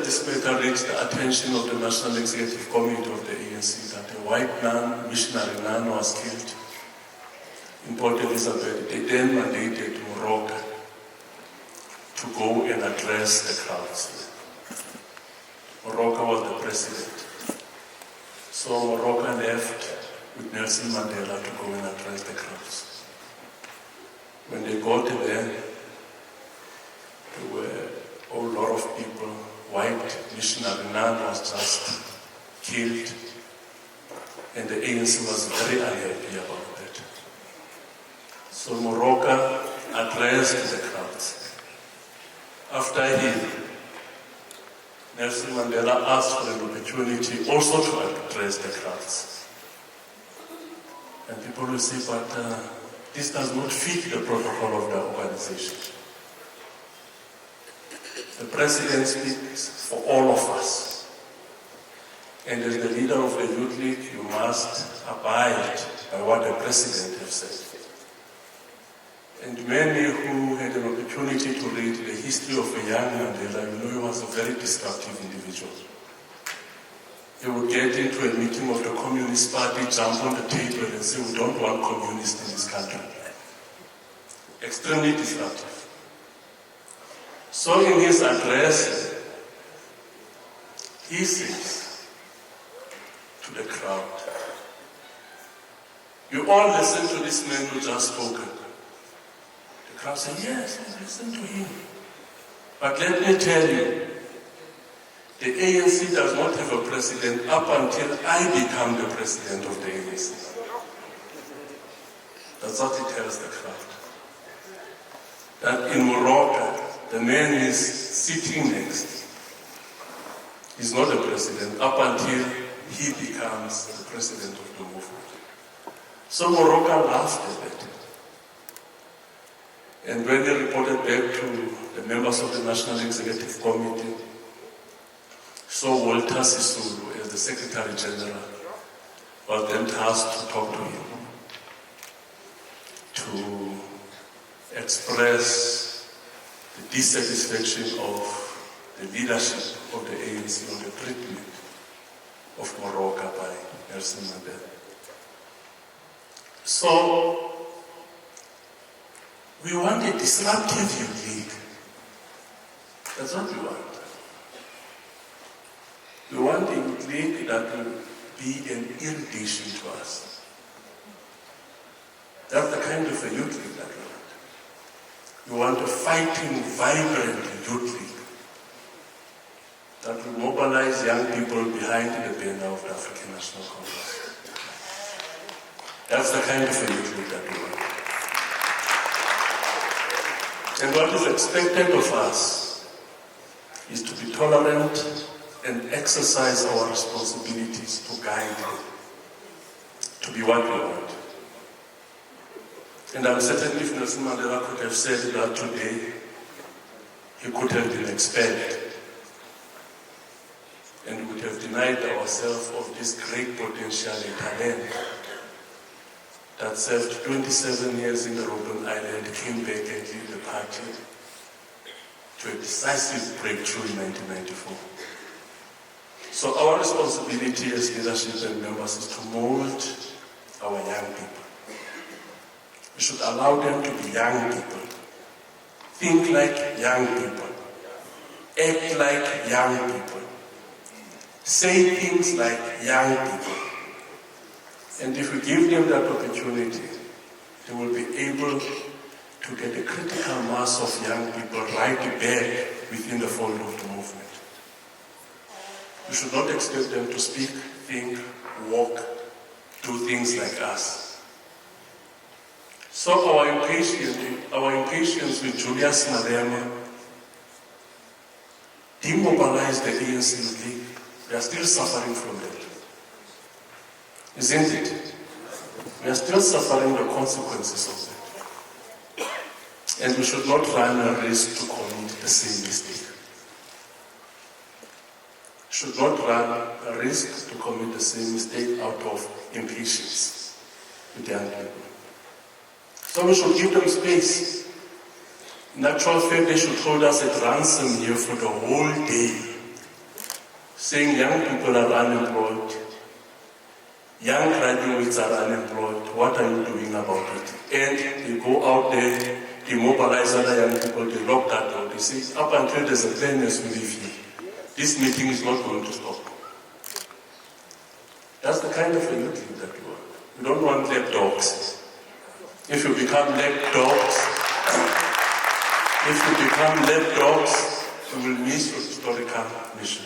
this matter reached the attention of the National Executive Committee of the ANC that a white nun, missionary nun, was killed in Port Elizabeth, they then mandated Morocco to go and address the crowds. Morocco was the president. So Morocco left with Nelson Mandela to go and address the crowds. When they got there, there were a lot of people. White missionary nun was just killed, and the ANC was very unhappy about that. So Morocco addressed the crowds. After him, Nelson Mandela asked for an opportunity also to address the crowds. And people will say, but this does not fit the protocol of the organization. The president speaks for all of us. And as the leader of the Youth League, you must abide by what the president has said. And many who had an opportunity to read the history of a young Mandela, you know he was a very disruptive individual. He would get into a meeting of the Communist Party, jump on the table and say, we don't want communists in this country. Extremely disruptive. So in his address, he says to the crowd, you all listen to this man who just spoken. The crowd said, yes, listen to him. But let me tell you, the ANC does not have a president up until I become the president of the ANC. That's what he tells the crowd. That in Morocco, the man is sitting next is not the president up until he becomes the president of the movement. So Morocco laughed at that. And when they reported back to the members of the National Executive Committee, so Walter Sisulu, as the Secretary General, was then tasked to talk to him, to express the dissatisfaction of the leadership of the ANC on the treatment of Morocco by Nelson Mandela. So, we want a disruptive Youth League. That's what we want. We want a Youth League that will be an irritation to us. That's the kind of a Youth League that we want. We want a fighting, vibrant Youth League that will mobilize young people behind the banner of the African National Congress. That's the kind of a Youth League that we want. And what is expected of us is to be tolerant and exercise our responsibilities to guide them, to be what we want. And I'm certain if Nelson Mandela could have said that today, he could have been expelled. And we would have denied ourselves of this great potential and talent that served 27 years in the Robben Island, came back and led the party to a decisive breakthrough in 1994. So our responsibility as leadership and members is to mold our young people. We should allow them to be young people, think like young people, act like young people, say things like young people. And if we give them that opportunity, they will be able to get a critical mass of young people right back within the fold of the movement. We should not expect them to speak, think, walk, do things like us. So our impatience with Julius Malema demobilized the ANC League. We are still suffering from that. Isn't it? We are still suffering the consequences of that. And we should not run a risk to commit the same mistake. We should not run a risk to commit the same mistake out of impatience with young people. So we should give them space. In actual fact, they should hold us at ransom here for the whole day saying young people are unemployed, young graduates are unemployed, what are you doing about it? And they go out there, they mobilize other young people, they lock that door, they say, up until there's a plan as we live here, this meeting is not going to stop. That's the kind of a youth league that you want. You don't want lapdogs. If you become lapdogs, you will miss your historical mission.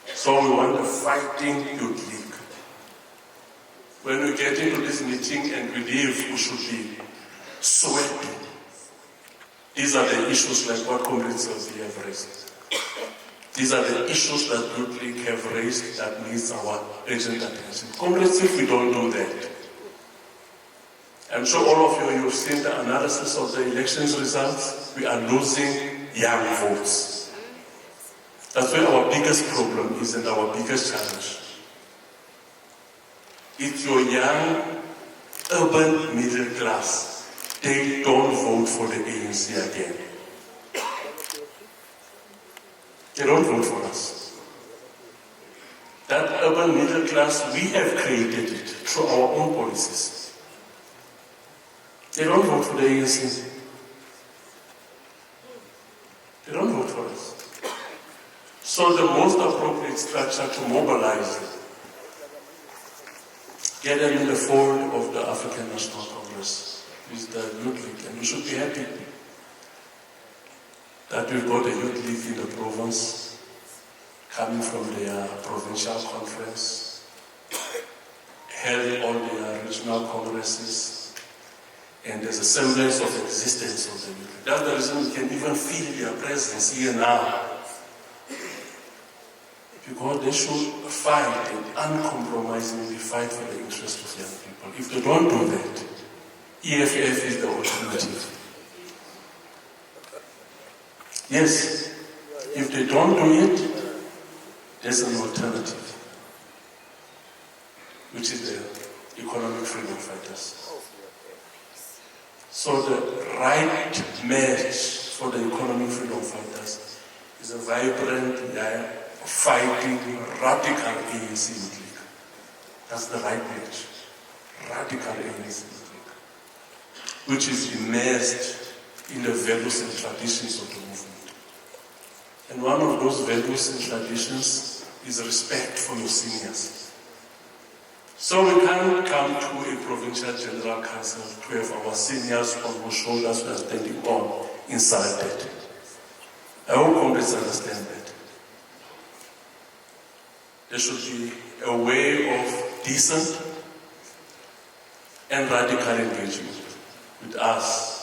So we want a fighting youth league. When we get into this meeting and we leave, we should be sweating. These are the issues like what Provincial have raised. These are the issues that Youth League have raised that needs our urgent attention. Comrades, if we don't do that, I'm sure all of you have seen the analysis of the elections results. We are losing young votes. That's where our biggest problem is and our biggest challenge. It's your young, urban middle class. They don't vote for the ANC again. They don't vote for us. That urban middle class, we have created it through our own policies. They don't vote for the ANC. They don't vote for us. So the most appropriate structure to mobilize them, get them in the fold of the African National Congress, is the Youth League. And we should be happy that we've got a Youth League in the province coming from their Provincial conference, held all their regional congresses, and there's a semblance of existence of the Youth League. That's the reason we can even feel their presence here now. Because they should fight and uncompromisingly fight for the interest of young people. If they don't do that, EFF is the alternative. Yes, if they don't do it, there's an alternative, which is the economic freedom fighters. So the right match for the economic freedom fighters is a vibrant, fighting, radical ANC Youth League. That's the right match. Radical ANC Youth League, which is immersed in the values and traditions of the movement. And one of those values and traditions is respect for your seniors. So we can't come to a Provincial General Council to have our seniors on whose shoulders we are standing on insulted. I hope comrades understand that. There should be a way of decent and radical engagement with us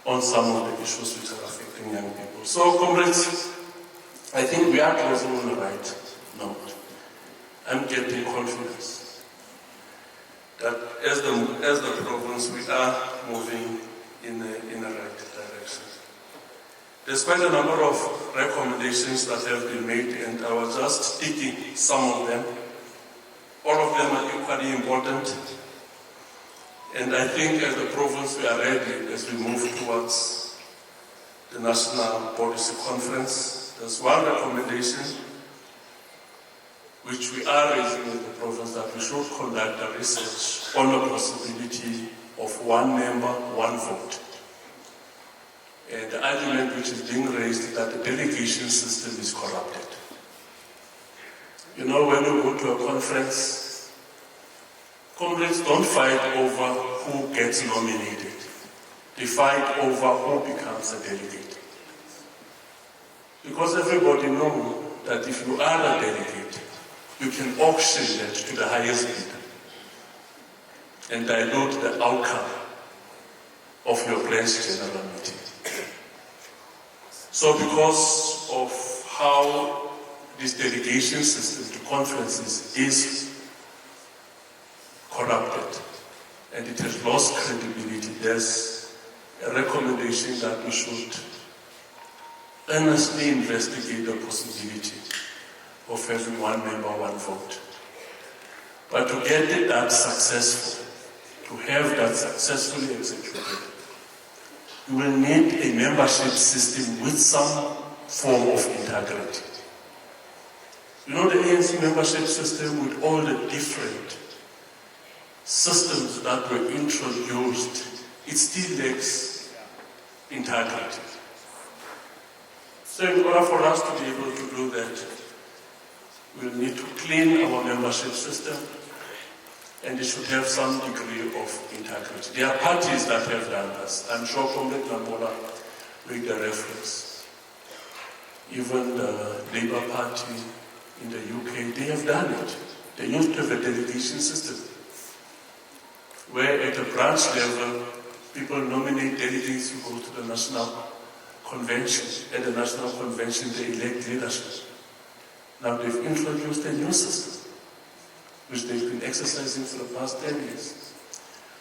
on some of the issues which are affecting young people. So, comrades, I think we are closing on the right note. I'm getting confidence that as the province, we are moving in the right direction. There's quite a number of recommendations that have been made, and I was just picking some of them. All of them are equally important. And I think as the province, we are ready as we move towards the National Policy Conference. There's one recommendation which we are raising in the province, that we should conduct a research on the possibility of one member, one vote. And the argument which is being raised is that the delegation system is corrupted. You know, when you go to a conference, comrades don't fight over who gets nominated. They fight over who becomes a delegate. Because everybody knows that if you are a delegate, you can auction that to the highest bidder and dilute the outcome of your branch general meeting. So because of how this delegation system to conferences is corrupted and it has lost credibility, there's a recommendation that we should earnestly investigate the possibility of having one member, one vote. But to get that successful, to have that successfully executed, you will need a membership system with some form of integrity. You know, the ANC membership system, with all the different systems that were introduced, it still lacks integrity. So in order for us to be able to do that, we'll need to clean our membership system, and it should have some degree of integrity. There are parties that have done this. I'm sure Comrade Lamola made the reference. Even the Labour Party in the UK, they have done it. They used to have a delegation system, where at the branch level, people nominate delegates who go to the national convention. At the national convention, they elect leadership. Now they've introduced a new system, which they've been exercising for the past 10 years,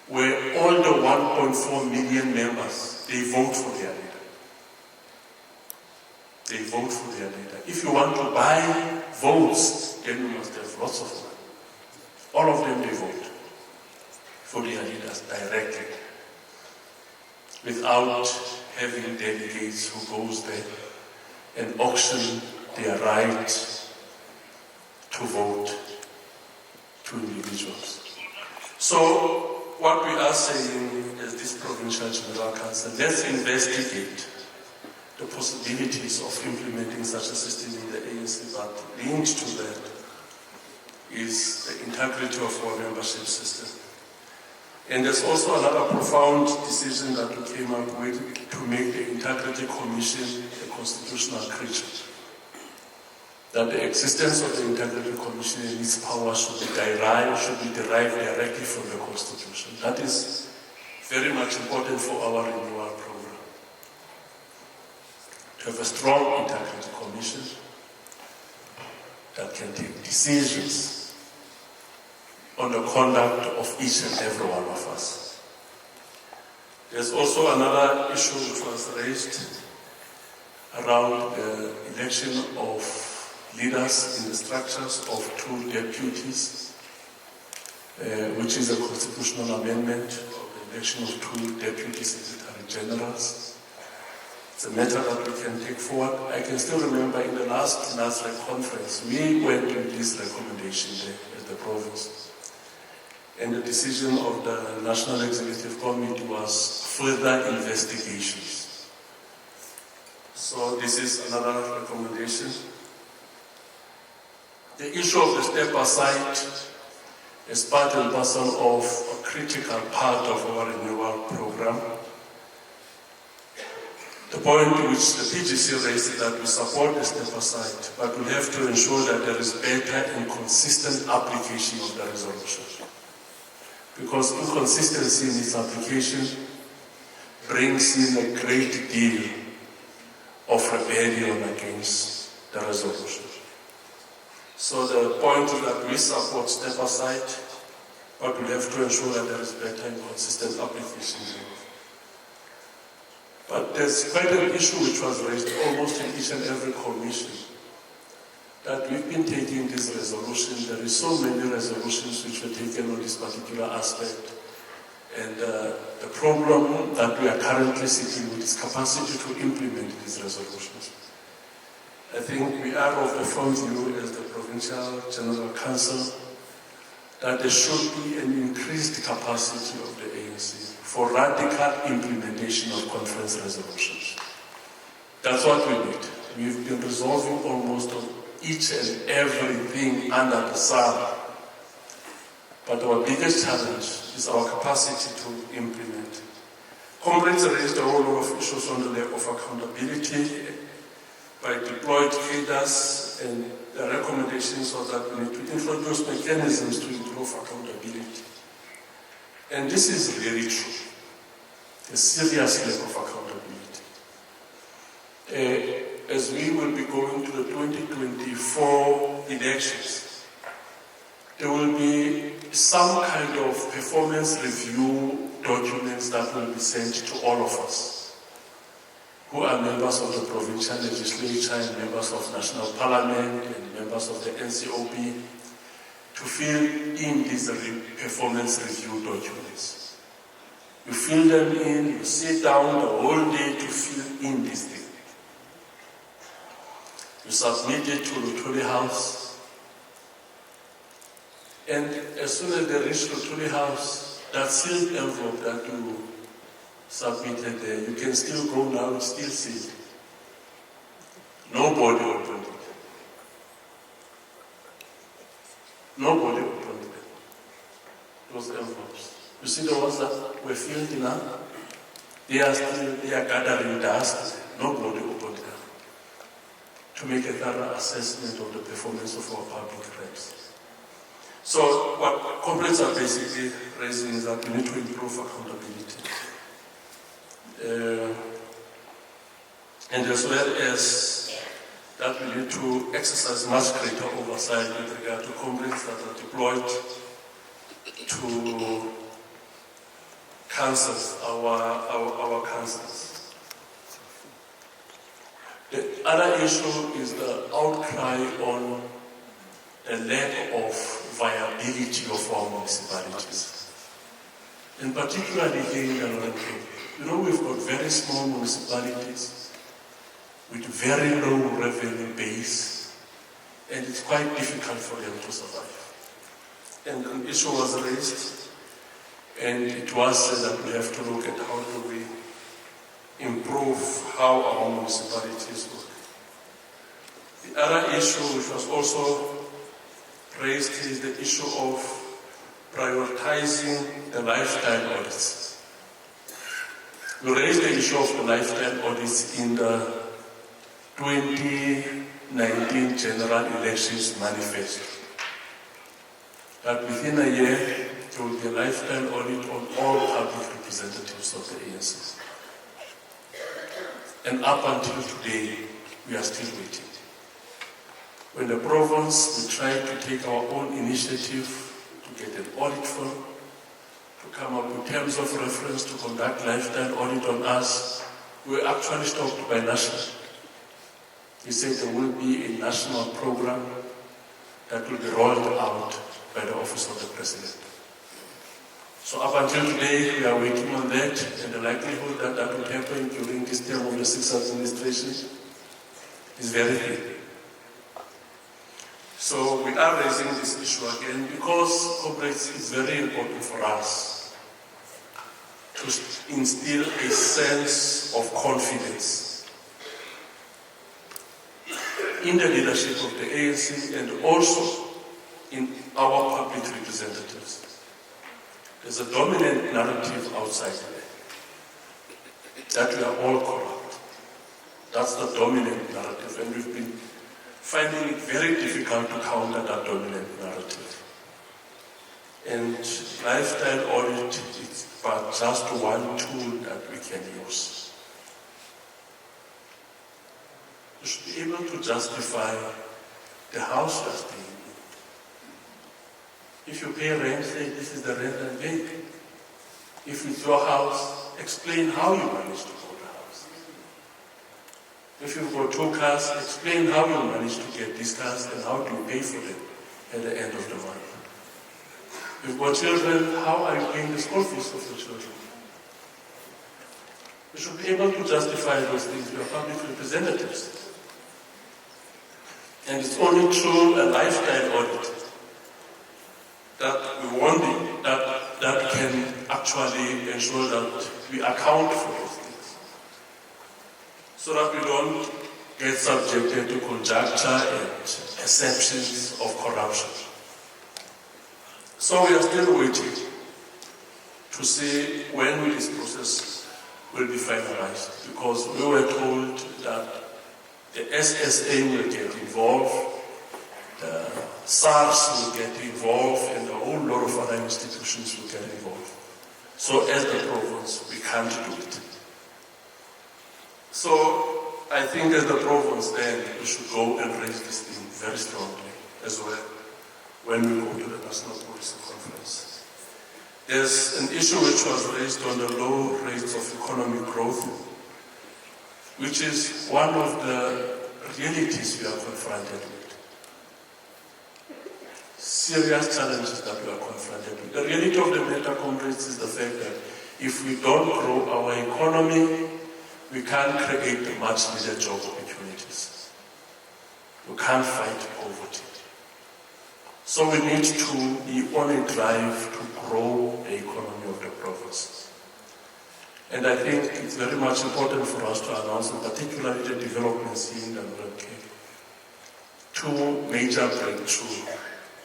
where all the 1.4 million members, they vote for their leader. They vote for their leader. If you want to buy votes, then you must have lots of money. All of them, they vote for their leaders directly, without having delegates who goes there and auction their right to vote to individuals. So what we are saying as this Provincial General Council, let's investigate the possibilities of implementing such a system in the ANC, but linked to that is the integrity of our membership system. And there's also another profound decision that we came up with to make the Integrity Commission a constitutional creature. That the existence of the Integrity Commission and its power should be derived directly from the Constitution. That is very much important for our renewal program. To have a strong Integrity Commission that can take decisions on the conduct of each and every one of us. There's also another issue which was raised around the election of leaders in the structures of 2 deputies, which is a constitutional amendment of the election of 2 deputy secretary generals. It's a matter that we can take forward. I can still remember in the last NASREC conference, we went with this recommendation there at the province. And the decision of the National Executive Committee was further investigations. So this is another recommendation. The issue of the step aside is part and parcel of a critical part of our renewal program. The point which the PGC raised is that we support the step aside, but we have to ensure that there is better and consistent application of the resolution. Because inconsistency in its application brings in a great deal of rebellion against the resolution. So the point is that we support step aside, but we have to ensure that there is better and consistent application. But there's quite an issue which was raised almost in each and every commission, that we've been taking this resolution. There is so many resolutions which were taken on this particular aspect. And the problem that we are currently sitting with is capacity to implement these resolutions. I think we are of the firm view as the Provincial General Council that there should be an increased capacity of the ANC for radical implementation of conference resolutions. That's what we need. We've been resolving almost each and everything under the sun. But our biggest challenge is our capacity to implement. Comrades raised a whole lot of issues on the lack of accountability by deployed cadres, and the recommendations was that we need to introduce mechanisms to improve accountability. And this is very true. A serious lack of accountability. As we will be going to the 2024 elections, there will be some kind of performance review documents that will be sent to all of us who are members of the provincial legislature and members of national parliament and members of the NCOP to fill in these performance review documents. You fill them in, you sit down the whole day to fill in these things. You submit it to Lutuli House, and as soon as they reach Lutuli House, that sealed envelope that you submitted there, you can still go now, it's still sealed. Nobody opened it. Nobody opened it. Those envelopes. You see the ones that were filled in up? They are gathering dust. Nobody opened them to make a thorough assessment of the performance of our public reps. So what complaints are basically raising is that we need to improve accountability. And as well as that we need to exercise much greater oversight with regard to complaints that are deployed to councils, our councils. The other issue is the outcry on the lack of viability of our municipalities. And particularly here in the Northern Cape, we've got very small municipalities with very low revenue base, and it's quite difficult for them to survive. And an issue was raised, and it was said that we have to look at how do we improve how our municipalities work. The other issue which was also raised is the issue of prioritizing the lifestyle audits. We raised the issue of the lifestyle audits in the 2019 General Elections Manifesto. That within a year, there will be a lifestyle audit on all public representatives of the ANC. And up until today, we are still waiting. When the province, we tried to take our own initiative to get an audit firm, to come up with terms of reference to conduct lifestyle audit on us, we were actually stopped by national. He said there will be a national program that will be rolled out by the Office of the President. So up until today, we are working on that, and the likelihood that that will happen during this term of the sixth administration is very thin. So we are raising this issue again because, comrades, it's very important for us to instill a sense of confidence in the leadership of the ANC and also in our public representatives. There's a dominant narrative outside there that we are all corrupt. That's the dominant narrative, and we've been finding it very difficult to counter that dominant narrative. And lifestyle audit is but just one tool that we can use. You should be able to justify the house you are staying in. If you pay rent, say this is the rent I'm paying. If it's your house, explain how you managed to buy the house. If you've got two cars, explain how you managed to get these cars and how do you pay for them at the end of the month. If you've got children, how are you paying the school fees of your children? You should be able to justify those things to your public representatives. And it's only through a lifestyle audit that we want that can actually ensure that we account for those things. So that we don't get subjected to conjecture and perceptions of corruption. So we are still waiting to see when this process will be finalized, because we were told that the SSA will get involved, the SARS will get involved, and a whole lot of other institutions will get involved. So as the province, we can't do it. So I think as the province then, we should go and raise this thing very strongly as well when we go to the National Policy Conference. There's an issue which was raised on the low rates of economic growth, which is one of the realities we are confronted with. Serious challenges that we are confronted with. The reality of the matter, comrades, is the fact that if we don't grow our economy, we can't create the much needed job opportunities. You can't fight poverty. So we need to be on a drive to grow the economy of the province. And I think it's very much important for us to announce, in particular the developments here in the Northern Cape, two major breakthroughs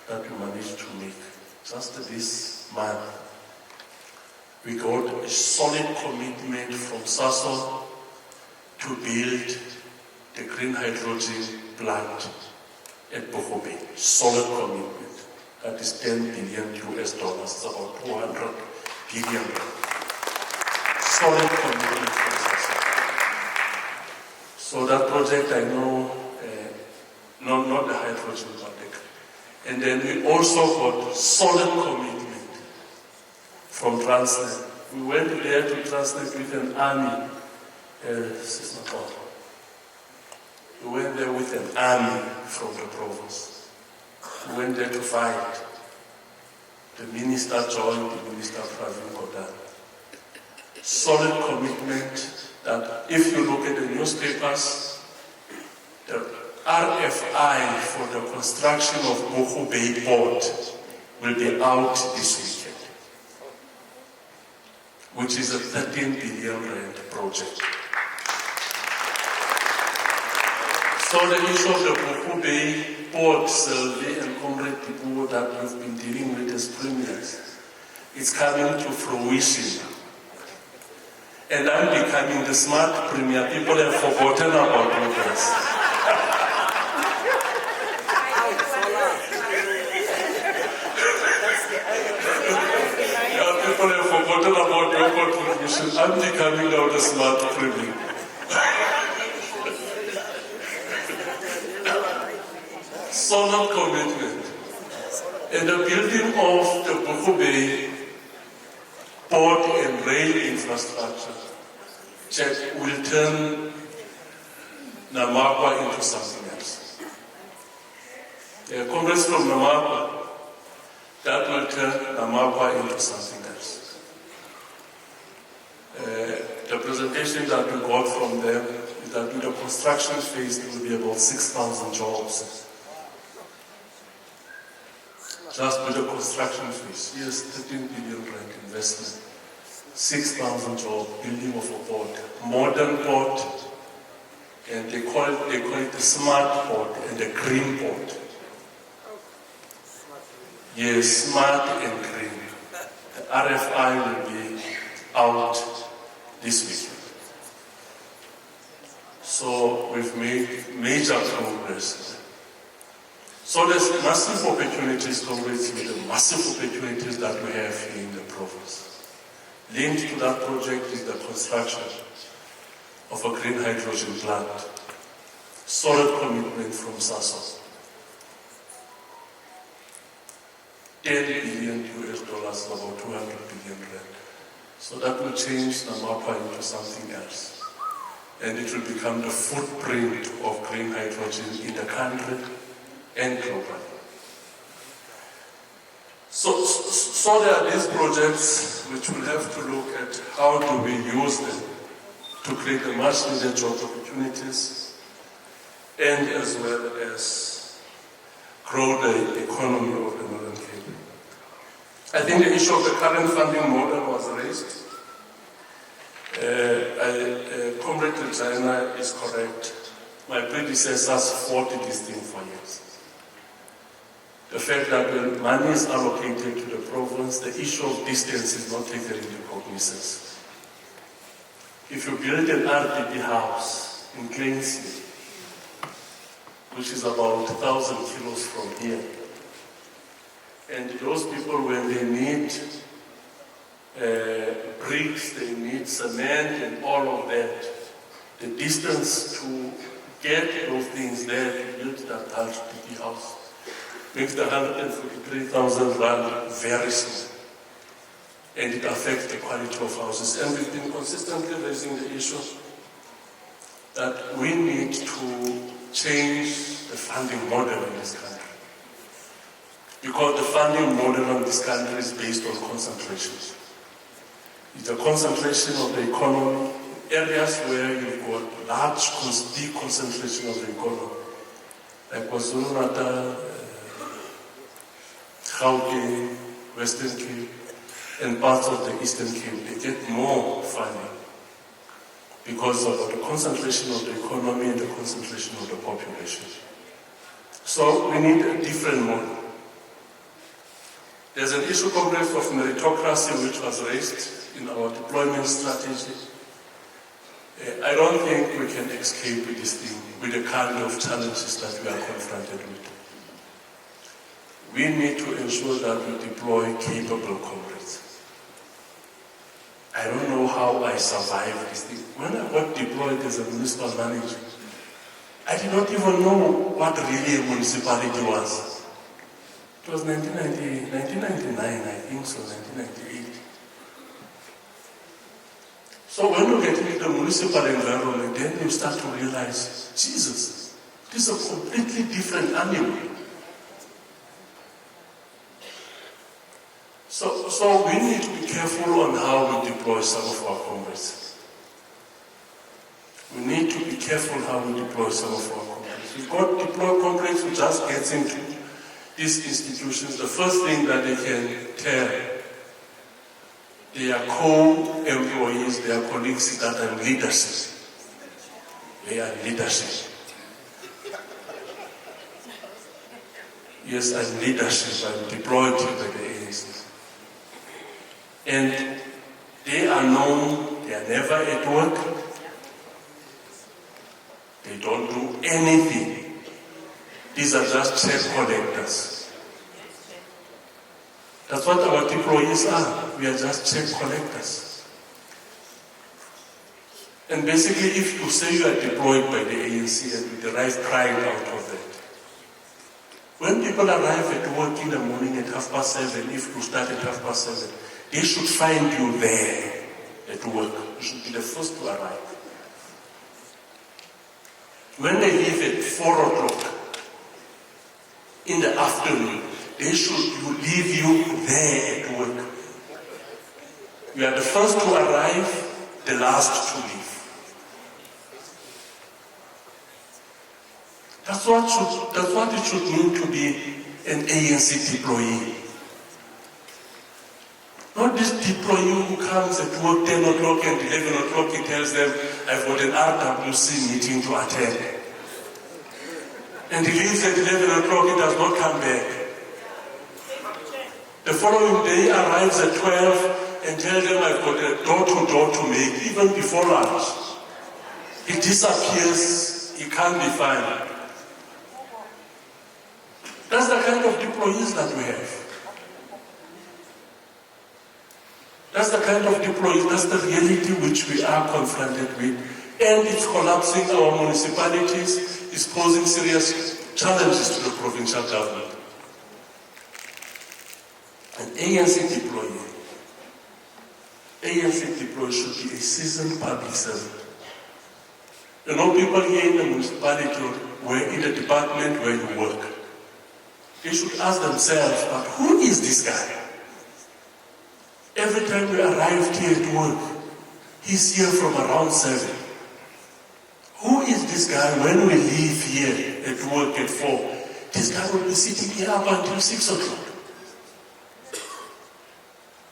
that we managed to make. Just this month, we got a solid commitment from Sasol to build the green hydrogen plant at Bohobe. Solid commitment. That is $10 billion US. It's about 200 billion. Solid commitment from Sasol. So that project, I know, not the hydrogen project. And then we also got solid commitment from Transnet. We went there to Transnet with an army. We went there with an army from the province. We went there to fight. The minister joined, the minister Pravin Gordhan. Solid commitment that if you look at the newspapers, the RFI for the construction of Boho Bay Port will be out this weekend, which is a 13 billion rand project. So the issue of the Boho Bay Port survey and Comrade Tipu that we've been dealing with as premiers, it's coming to fruition. And I'm becoming the smart premier. People have forgotten about progress. People have forgotten about your contribution. I'm becoming now the smart premier. Solid commitment. And the building of the Boho Bay port and rail infrastructure will turn Namakwa into something else. Comrades from Namakwa, that will turn Namakwa into something else. The presentation that we got from them is that in the construction phase it will be about 6,000 jobs. Just with the construction phase, yes, 13 billion rand investment, 6,000 jobs, building of a port, modern port, and they call it the smart port and the green port. Yes, smart and green. The RFI will be out this weekend. So we've made major progress. So there's massive opportunities, comrades, with the massive opportunities that we have here in the province. Linked to that project is the construction of a green hydrogen plant. Solid commitment from Sasol. $10 billion US, about 200 billion rand. So that will change Namakwa into something else. And it will become the footprint of green hydrogen in the country and globally. So there are these projects which we'll have to look at how do we use them to create the much needed job opportunities and as well as grow the economy of the Northern Cape. I think the issue of the current funding model was raised. Comrade Regina is correct. My predecessors fought this thing for years. The fact that when money is allocated to the province, the issue of distance is not taken into cognizance. If you build an RDP house in Cleansea, which is about 1,000 kilos from here, and those people, when they need bricks, they need cement and all of that, the distance to get those things there to build that RDP house makes the 143,000 rand very small. And it affects the quality of houses. And we've been consistently raising the issue that we need to change the funding model in this country. Because the funding model in this country is based on concentration. It's a concentration of the economy, areas where you've got large, deep concentration of the economy. like KwaZulu-Natal, Gauteng, Western Cape, and parts of the Eastern Cape, they get more funding because of the concentration of the economy and the concentration of the population. So we need a different model. There's an issue complex of meritocracy which was raised in our deployment strategy. I don't think we can escape this thing with the kind of challenges that we are confronted with. We need to ensure that we deploy capable comrades. I don't know how I survived this thing. When I got deployed as a municipal manager, I did not even know what really a municipality was. It was 1999, I think so, 1998. So when you get into the municipal environment, then you start to realize, Jesus, this is a completely different animal. So we need to be careful on how we deploy some of our comrades. We need to be careful how we deploy some of our comrades. We've got deployed comrades who just gets into these institutions. The first thing that they can tell their co-employees, their colleagues, that are leadership. They are leadership. Yes, I'm leadership. I'm deployed by the ANC. And they are known, they are never at work. They don't do anything. These are just check collectors. That's what our employees are. We are just check collectors. And basically, if you say you are deployed by the ANC and you derive pride out of that, when people arrive at work in the morning at 7:30, if you start at 7:30, they should find you there at work. You should be the first to arrive. When they leave at 4 o'clock in the afternoon, they should leave you there at work. You are the first to arrive, the last to leave. That's what it should mean to be an ANC deployee. Not this deployee who comes at work 10 o'clock and 11 o'clock, he tells them, I've got an RWC meeting to attend. And he leaves at 11 o'clock, he does not come back. The following day arrives at 12 and tells them, I've got a door-to-door to make, even before lunch. He disappears, he can't be found. That's the kind of deployees that we have. That's the kind of deployees, that's the reality which we are confronted with. And it's collapsing our municipalities, it's posing serious challenges to the provincial government. An ANC deployee should be a seasoned public servant. You know, people here in the municipality or in the department where you work, they should ask themselves, but who is this guy? Every time we arrived here at work, he's here from around 7. Who is this guy when we leave here at work at 4? This guy will be sitting here up until 6 o'clock.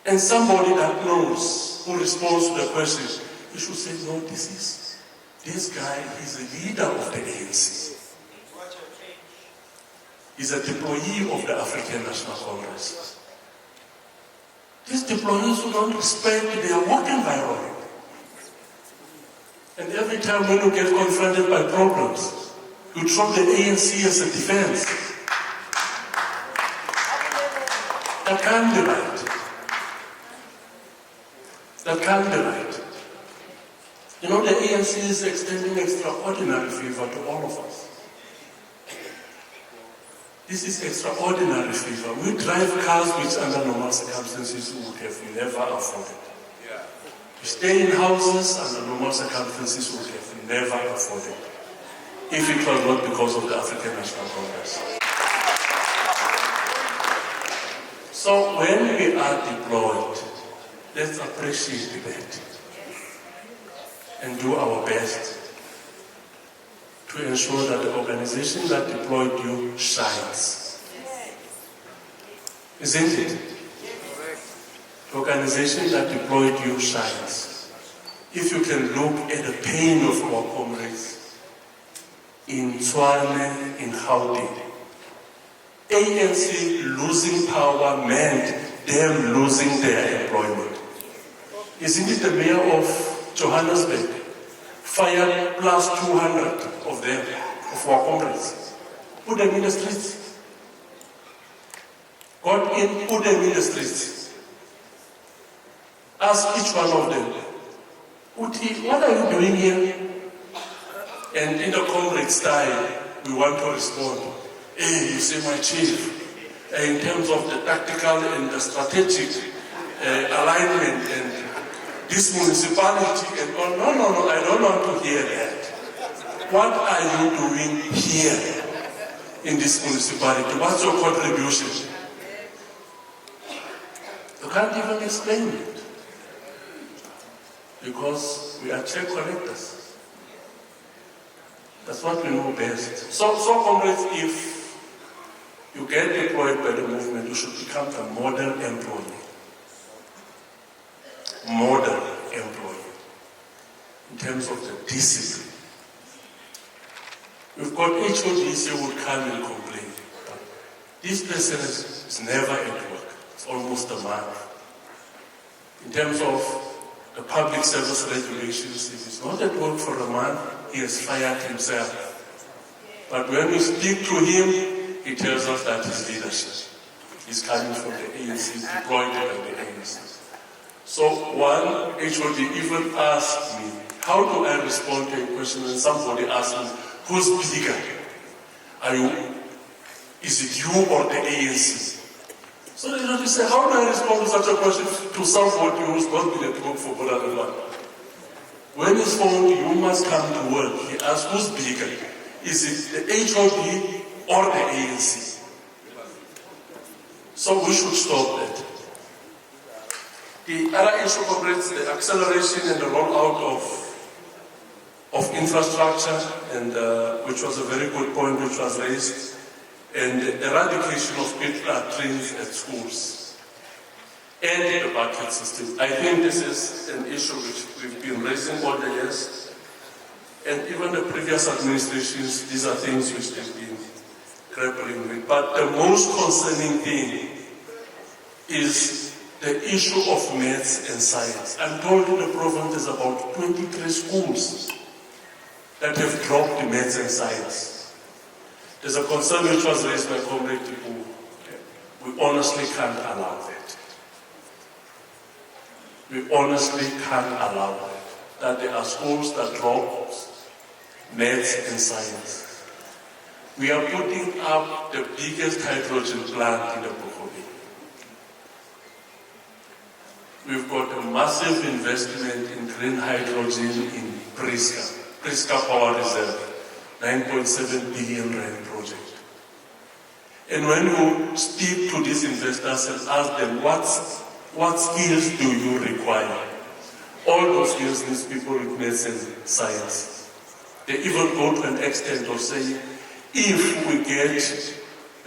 And somebody that knows, who responds to the question, you should say, no, this guy is a leader of the ANC. He's a deployee of the African National Congress. These deployees who don't respect their work environment. And every time when you get confronted by problems, you throw the ANC as a defense. That can't be right. That can't be right. You know, the ANC is extending extraordinary favor to all of us. This is extraordinary favor. We drive cars which under normal circumstances we would have never afforded. We stay in houses under normal circumstances we would have never afforded, if it was not because of the African National Congress. So when we are deployed, let's appreciate that and do our best to ensure that the organization that deployed you shines. Isn't it? The organization that deployed you shines. If you can look at the pain of our comrades in Tshwane, in Gauteng, ANC losing power meant them losing their employment. Isn't it the mayor of Johannesburg fired plus 200 of them, of our comrades? Put them in the streets. Got in, put them in the streets. Ask each one of them, Uti, what are you doing here? And in the comrade style, we want to respond. Hey, you say, my chief, in terms of the tactical and the strategic alignment and this municipality and all, no, I don't want to hear that. What are you doing here in this municipality? What's your contribution? You can't even explain it because we are check collectors. That's what we know best. So comrades, if you get deployed by the movement, you should become a model employee. Model employee. In terms of the discipline. We've got HODs who would come and complain. This person is never at work. It's almost a month. In terms of the public service regulations, if he's not at work for a month, he has fired himself. But when we speak to him, he tells us that his leadership is coming from the ANC, deployed by the ANC. So one HOD even asked me, how do I respond to a question when somebody asks me, who's bigger? Is it you or the ANC? So the HOD said, how do I respond to such a question to somebody who's not been at work for more than a month? When he's phoned, you must come to work. He asked, who's bigger? Is it the HOD or the ANC? So we should stop that. The other issue, comrades, the acceleration and the rollout of infrastructure, and which was a very good point which was raised, and the eradication of pit latrines at schools, and the bucket system. I think this is an issue which we've been raising all the years, and even the previous administrations, these are things which they've been grappling with. But the most concerning thing is the issue of maths and science. I'm told in the province there's about 23 schools that have dropped the maths and science. There's a concern which was raised by Comrade Tipu. We honestly can't allow that. We honestly can't allow that there are schools that drop maths and science. We are putting up the biggest hydrogen plant in the Bukobi. We've got a massive investment in green hydrogen in Priska Power Reserve, 9.7 billion rand project. And when you speak to these investors and ask them, what skills do you require? All those skills need people with maths and science. They even go to an extent of saying, if we get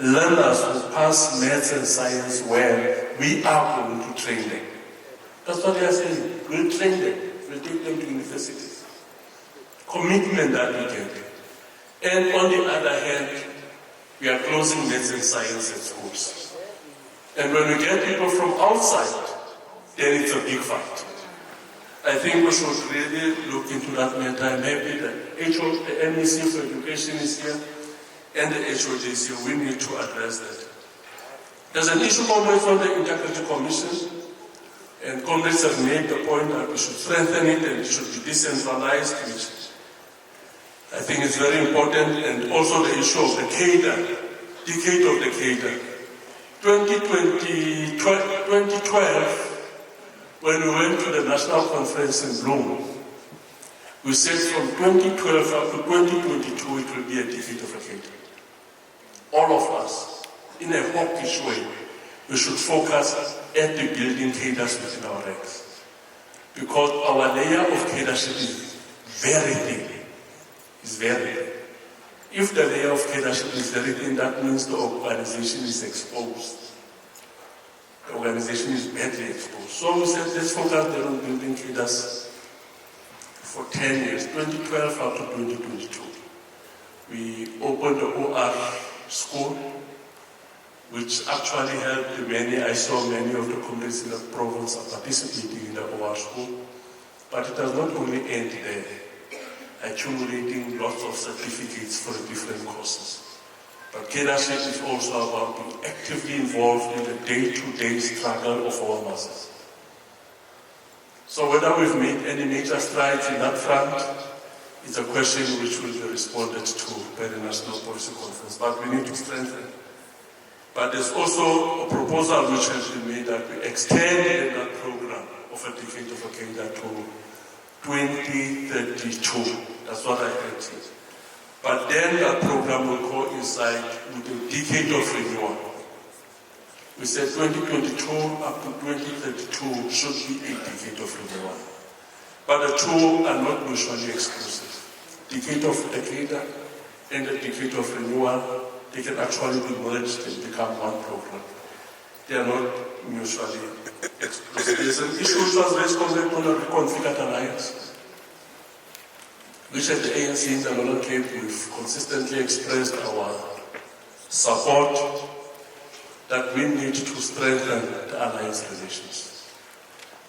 learners who pass maths and science well, we are going to train them. That's what they are saying. We'll train them. We'll take them to universities. Commitment that we get. And on the other hand, we are closing maths and science at schools. And when we get people from outside, then it's a big fight. I think we should really look into that matter. I'm happy that the MEC for Education is here and the HOD is here. We need to address that. There's an issue coming from the Integrity Commission. And comrades have made the point that we should strengthen it and it should be decentralized, which I think is very important. And also the issue of the cadre, decade of the cadre. 2012, when we went to the National Conference in Bloom, we said from 2012 up to 2022 it will be a decade of a cadre. All of us, in a hawkish way, we should focus at the building cadres within our ranks. Because our layer of cadreship is very thin. It's very thin. If the layer of leadership is very thin, that means the organization is exposed. The organization is badly exposed. So we said, let's focus there on building leaders for 10 years, 2012 up to 2022. We opened the OR school, which actually helped many. I saw many of the communities in the province are participating in the OR school. But it does not only end there, accumulating lots of certificates for the different courses. But leadership is also about being actively involved in the day-to-day struggle of our masses. So whether we've made any major strides in that front, it's a question which will be responded to by the National Policy Conference, but we need to strengthen. But there's also a proposal which has been made that we extend that program of a decade of agenda to 2032. That's what I heard. But then that program will coincide with the decade of renewal. We said 2022 up to 2032 should be a decade of renewal. But the two are not mutually exclusive. Decade of agenda and the decade of renewal, they can actually be merged and become one program. They are not mutually exclusive. There's an issue which was raised on the reconfigured alliance, which at the ANC in the Northern Cape we've consistently expressed our support that we need to strengthen the alliance relations,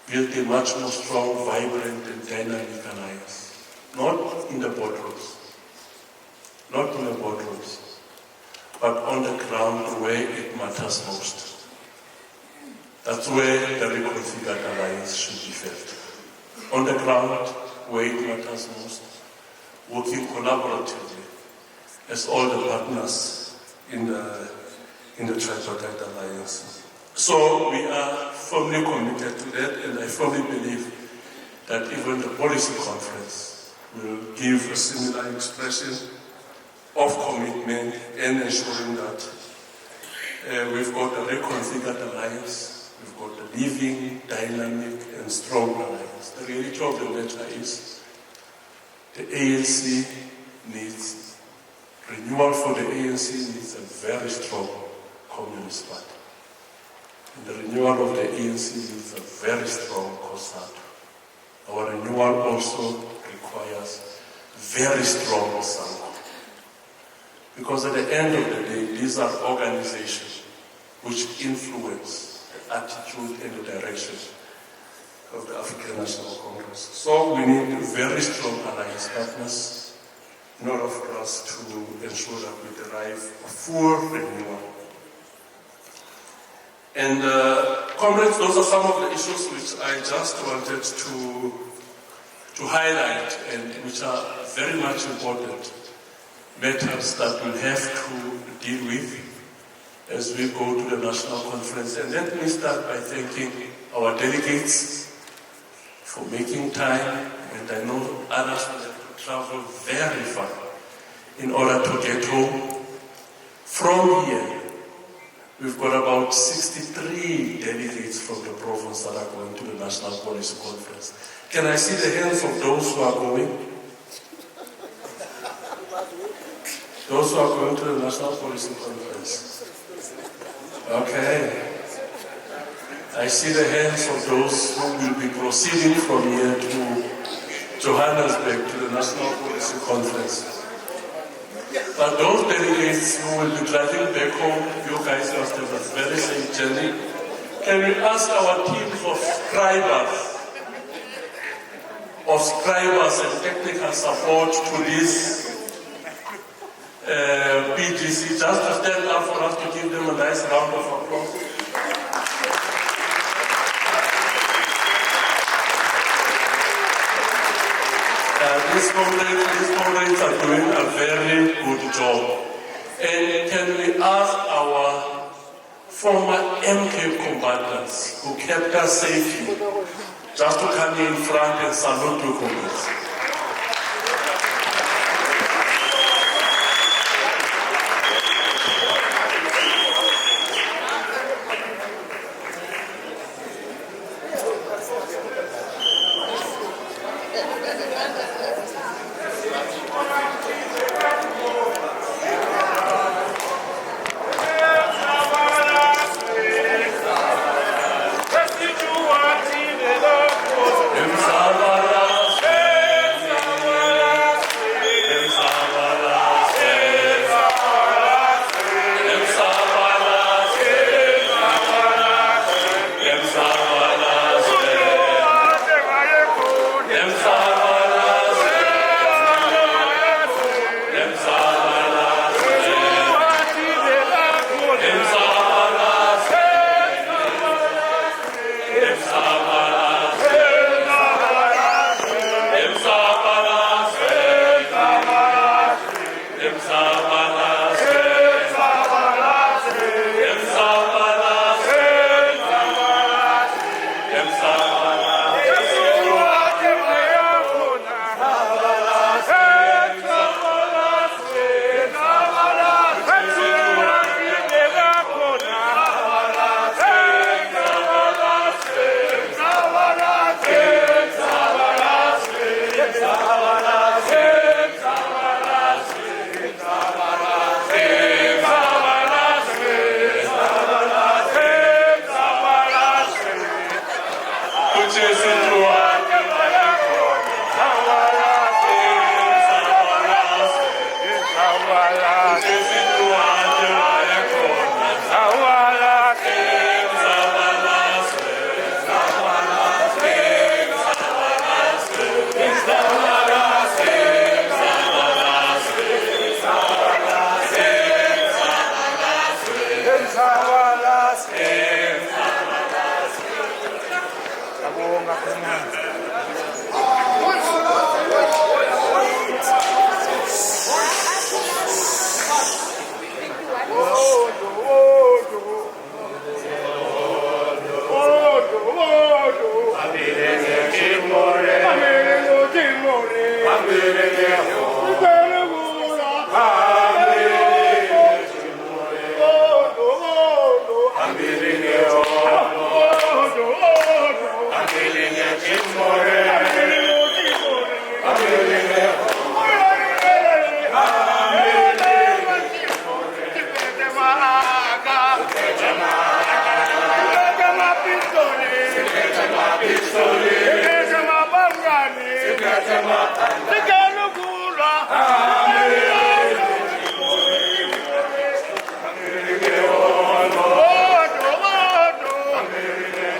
build a much more strong, vibrant and dynamic alliance, not in the boardrooms, but on the ground where it matters most. That's where the reconfigured alliance should be felt. On the ground where it matters most, working collaboratively as all the partners in the tripartite alliance. So we are firmly committed to that, and I firmly believe that even the policy conference will give a similar expression of commitment and ensuring that we've got a reconfigured alliance, we've got a living, dynamic and strong alliance. The reality of the matter is the ANC needs, renewal for the ANC needs a very strong Communist Party. And the renewal of the ANC needs a very strong COSATU. Our renewal also requires very strong SANCO. Because at the end of the day, these are organizations which influence the attitude and the direction of the African National Congress. So we need very strong alliance partners in order for us to ensure that we derive a full renewal. And comrades, those are some of the issues which I just wanted to highlight and which are very much important matters that we'll have to deal with as we go to the national conference. And let me start by thanking our delegates for making time, and I know others will have to travel very far in order to get home. From here, we've got about 63 delegates from the province that are going to the National Policy Conference. Can I see the hands of those who are going? Those who are going to the National Policy Conference. Okay. I see the hands of those who will be proceeding from here to Johannesburg to the National Policy Conference. But those delegates who will be driving back home, you guys must have a very safe journey. Can we ask our teams of scribers and technical support to this PGC just to stand up for us to give them a nice round of applause? These comrades are doing a very good job. And can we ask our former MK combatants who kept us safely just to come in front and salute to comrades?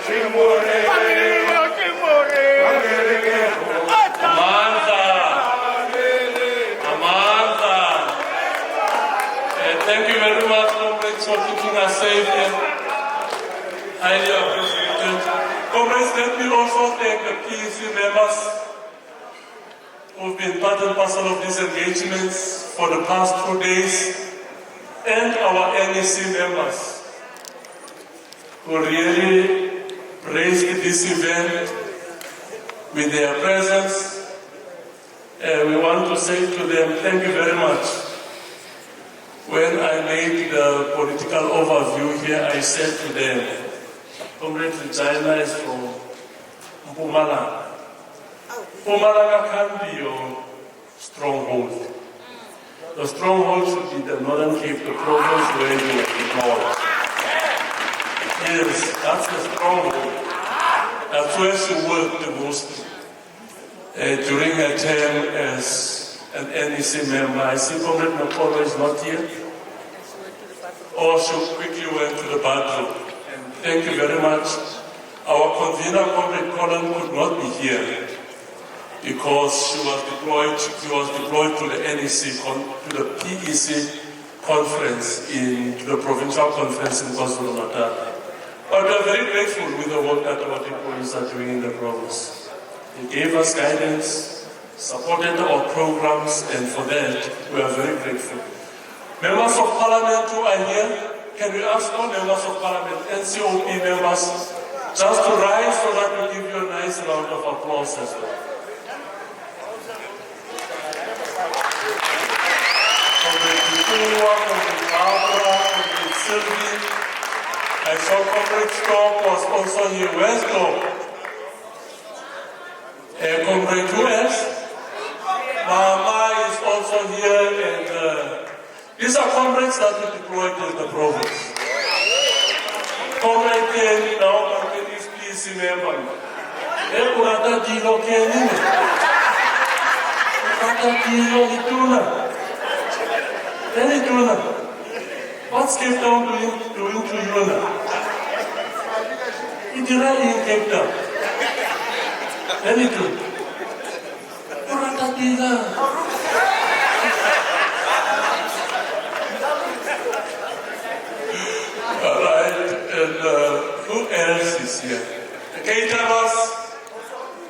Thank you very much, comrades, for keeping us safe and highly appreciated. Comrades, let me also thank the PEC members who've been part and parcel of these engagements for the past 2 days, and our NEC members who really raised this event with their presence. We want to say to them, thank you very much. When I made the political overview here, I said to them, Comrade China is from Mpumalanga. Mpumalanga can be your stronghold. The stronghold should be the Northern Cape, the province where you were deployed. Yes, that's the stronghold. That's where she worked the most. During her term as an NEC member, I see Comrade Makolo is not here. Or she quickly went to the bathroom. And thank you very much. Our convener, Comrade Colin, could not be here because she was deployed to the NEC, to the PEC conference, to the provincial conference in KwaZulu-Natal. But we are very grateful with the work that our deployees are doing in the province. They gave us guidance, supported our programs, and for that, we are very grateful. Members of Parliament who are here, can we ask all members of Parliament, NCOP members, just to rise so that we give you a nice round of applause as well. Comrade Mkulwa, Comrade Barbara, Comrade Sylvie. I saw Comrade Stork was also here. Where's Stork? Comrade who else? Mama is also here, and these are comrades that we deployed in the province. Comrade Ken, now Comrade is PEC member. Urata Dilo Kenine. Urata Dilo Ituna. Ituna. What's Cape Town doing to you now? It's really in Cape Town. Anything. All right, and who else is here? The caterers,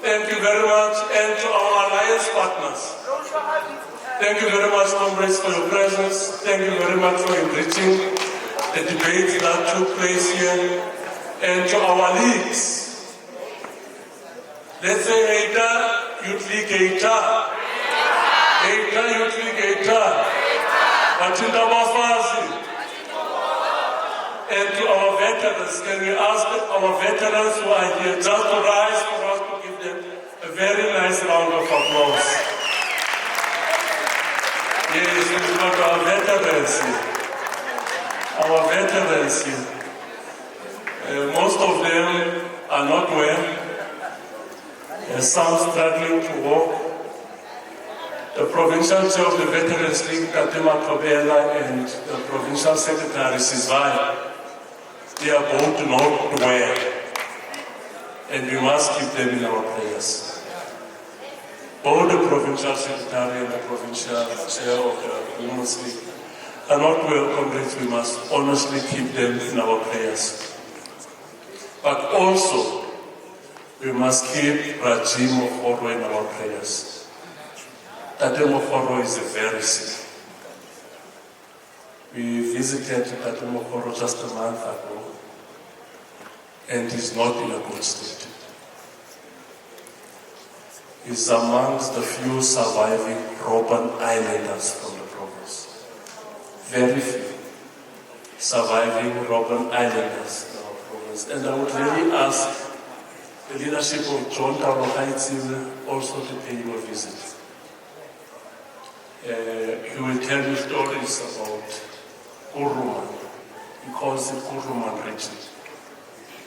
thank you very much, and to our alliance partners. Thank you very much, comrades, for your presence. Thank you very much for enriching the debates that took place here, and to our leagues. Let's say Haita Youth League Haita. Haita Youth League Haita. Matinda Bafazi. And to our veterans, can we ask our veterans who are here just to rise for us to give them a very nice round of applause. Yes, we've got our veterans here. Our veterans here. Most of them are not well. Some struggling to walk. The Provincial Chair of the Veterans League, Katima Kobela, and the Provincial Secretary, Sizvai, they are both not well. And we must keep them in our prayers. Both the Provincial Secretary and the Provincial Chair of the Women's League are not well, comrades. We must honestly keep them in our prayers. But also, we must keep Rajim Mokoro in our prayers. Tate Mokoro is very sick. We visited Tate Mokoro just a month ago, and he's not in a good state. He's amongst the few surviving Robben Islanders from the province. Very few surviving Robben Islanders in our province. And I would really ask the leadership of John Tawakaitsi also to pay you a visit. He will tell you stories about Kuruman. He calls it Kuruman region.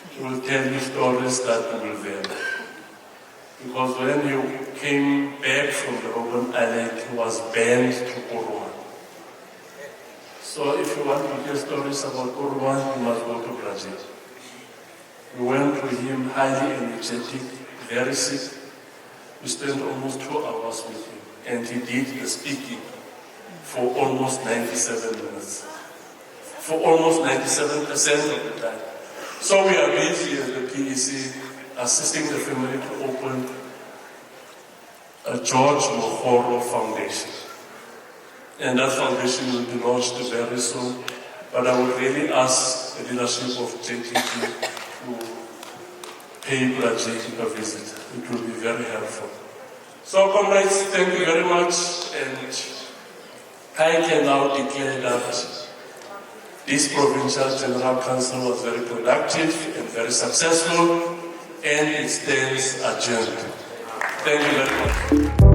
He will tell you stories that you will value. Because when you came back from the Robben Island, he was banned to Kuruman. So if you want to hear stories about Kuruman, you must go to Brazil. We went to him highly energetic, very sick. We spent almost 2 hours with him, and he did the speaking for almost 97 minutes, for almost 97% of the time. So we are busy at the PEC assisting the family to open a George Mohoro Foundation. And that foundation will be launched very soon. But I would really ask the leadership of JTP to pay JTP a visit. It will be very helpful. So comrades, thank you very much. And I can now declare that this Provincial General Council was very productive and very successful, and it stands adjourned. Thank you very much.